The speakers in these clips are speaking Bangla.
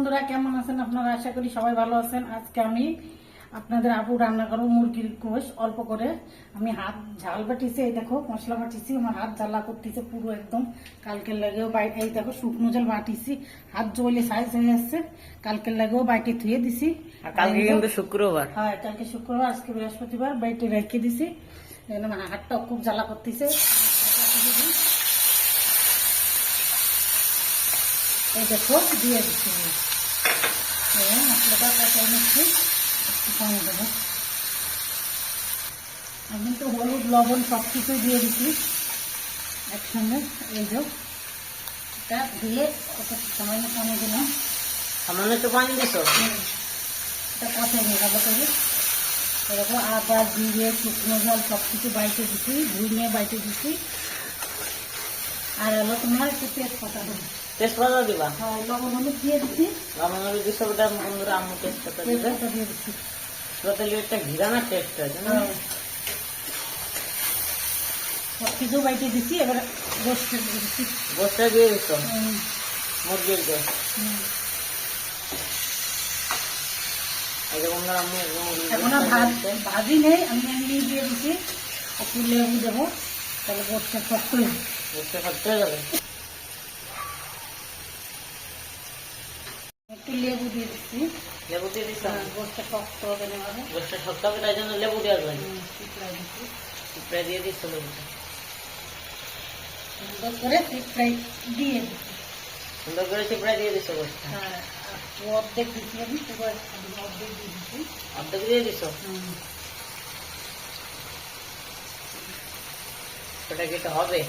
বন্ধুরা, কেমন আছেন আপনারা? আশা করি সবাই ভালো আছেন। আজকে আমি আপনাদের আপু রান্না করবো মুরগির গোশ অল্প করে। আমি হাত ঝাল বাটিছি, এই দেখো মশলা বাটিছি, আমার হাত জ্বালা করতেছে পুরো একদম। কালকের লাগেও এই দেখো শুকনো জল বাটিছি, হাত জ্বলে সাইজ হয়ে যাচ্ছে। কালকের লাগেও বাইটে ধুয়ে দিছি। কালকে কিন্তু শুক্রবার। হ্যাঁ, কালকে শুক্রবার, আজকে বৃহস্পতিবার। বাইটে রেখে দিছি, হাতটাও খুব জ্বালা করতেছে। এই দেখো দিয়ে দিচ্ছি, মশলাটা কষাই নিচ্ছি, কমে দেবো। আমি তো হলুদ লবণ সব কিছু দিয়ে দিচ্ছি একসঙ্গে। এই যে এটা দিয়ে সামান্য পানি দিলাম, সামান্য একটু পানি দিছ, এটা কষাই নিয়ে ভালো করে। এরকম আদা জিরে শুকনো জল সব কিছু বাইটে দিচ্ছি, ধুয়ে বাইটে দিচ্ছি। আর হলো তোমার একটু তেজপাতা দেবো, তেজপাতা দিবা। হ্যাঁ, লবণ হলুদ দিয়ে দিচ্ছি, লবণ হলুদ দিছো, ওটা বন্ধুরা আম্মু তেজপাতা দিবে। তেজপাতা দিয়ে দিচ্ছি। তেজপাতা দিয়ে একটা ঘিরানোর টেস্ট আছে না? সব কিছু বাইটে দিচ্ছি। এবার গোষ্ঠটা দিয়ে দিচ্ছি, গোষ্ঠটা দিয়ে দিছো, মুরগির গোশ। এই যে বন্ধুরা আম্মু এখন আর ভাজি নেই, আমি এমনি দিয়ে দিচ্ছি। একটু লেবু দেবো, তাহলে গোষ্ঠটা শক্ত হয়ে যাবে। গোষ্ঠটা শক্ত হয়ে যাবে। একটু লেবু দিয়ে দিচ্ছি, লেবু দিয়ে দিছো, গোষ্ঠটা শক্ত হবে না। গোষ্ঠটা শক্ত হবে, তাই জন্য লেবু দেওয়া যায়। পিঁপড়া দিচ্ছি, পিঁপড়া দিয়ে দিচ্ছ লেবুটা। সুন্দর করে পিঁপড়া দিয়ে দিচ্ছি। সুন্দর করে পিঁপড়া দিয়ে দিছো গোষ্ঠটা। হ্যাঁ, অর্ধেক দিচ্ছি, আমি পুরো অর্ধেক দিয়ে দিচ্ছি। অর্ধেক দিয়ে দিছো, ওটা কেটে হবে।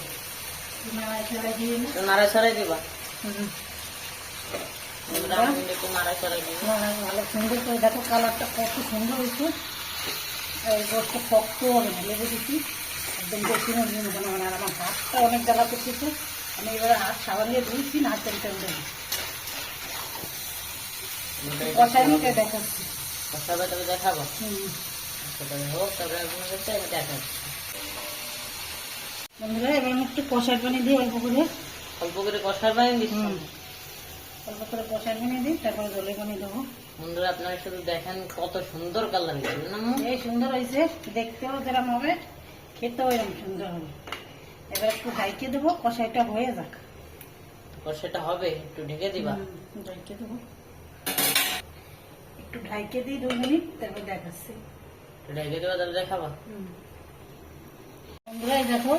নাড়াচাড়া দিয়ে না, নাড়াচাড়াই দিবা। একটু নাড়াচাড়াই দিবা। ভালো সুন্দর করে দেখো, কালারটা কত সুন্দর হয়েছে। এই গোষ্ঠটা শক্ত হবে না, লেবু দিচ্ছি একদম বেশি মজবুত হবে না। আর আমার হাতটা অনেক জ্বালা করতেছে, আমি এবারে হাত সাবান দিয়ে ধুইছি, না তেলটা দেবো। কষাই নিতে দেখাচ্ছি। কষাবে তবে দেখাবো, তবে হোক, তবে আপনার কাছে আমি দেখাচ্ছি। বন্ধুরা, এবার আমি একটু কষার পানি দিই অল্প করে। অল্প করে কষার পানি দিচ্ছি, অল্প করে কষার পানি দিই, তারপরে জলের পানি দেবো। বন্ধুরা আপনারা শুধু দেখেন কত সুন্দর কালার হয়েছে না? এই সুন্দর হয়েছে, দেখতেও যেরকম হবে, খেতেও এরকম সুন্দর হবে। এবার একটু ঢাইকে দেবো, কষাইটা হয়ে যাক। কষাটা হবে, একটু ঢেকে দিবা। ঢাইকে দেবো, একটু ঢাইকে দিই 2 মিনিট, তারপর দেখাচ্ছি। একটু ঢেকে দেবা, তাহলে দেখাবা। বন্ধুরা, এই দেখো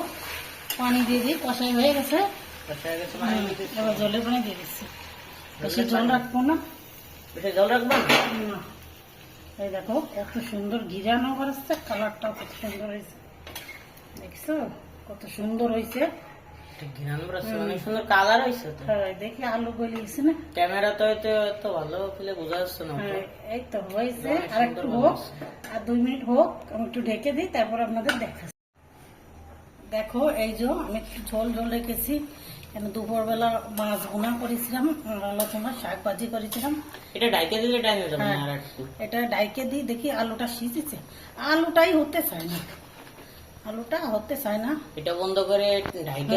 পানি দিয়ে দিই, কষাই হয়ে গেছে। কষা গেছে, পানি দিয়ে দিচ্ছি। এবার জলের পানি দিয়ে দিচ্ছি, বেশি জল রাখবো না। বেশি জল রাখবো না। এই দেখো কত সুন্দর ঘিরানো করেছে, কালারটাও কত সুন্দর হয়েছে, দেখছো কত সুন্দর হয়েছে। অনেক সুন্দর কালার হয়েছে তো। হ্যাঁ, দেখি আলু গলে গেছে না? ক্যামেরা তো এত ভালো ফেলে বোঝা যাচ্ছে না। এই তো হয়েছে, আর একটু হোক, আর 2 মিনিট হোক, আমি একটু ঢেকে দিই, তারপর আপনাদের দেখাচ্ছি। দেখো এই যে আমি একটু ঝোল ঝোল রেখেছি, কেন দুপুরবেলা মাছ ভুনা করেছিলাম, তোমার শাক ভাজি করেছিলাম। এটা ডাইকে দিলে টাইম হয়ে যাবে না? আর একটু এটা ডাইকে দিই, দেখি আলুটা সিজেছে। আলুটাই হতে চায় না, আলুটা হতে চায় না। এটা বন্ধ করে ঢাইকে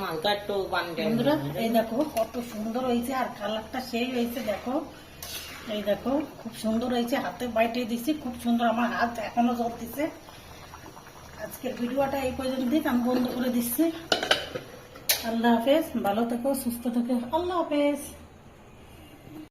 হালকা একটু পানি। বন্ধুরা, এই দেখো কত সুন্দর হয়েছে, আর কালারটা সেই হয়েছে। দেখো এই দেখো খুব সুন্দর হয়েছে, হাতে বাইটে দিচ্ছি, খুব সুন্দর। আমার হাত এখনো জ্বলতেছে। আজকের ভিডিওটা এই পর্যন্তই, আমি বন্ধ করে দিচ্ছি। আল্লাহ হাফেজ, ভালো থেকো, সুস্থ থেকো। আল্লাহ হাফেজ।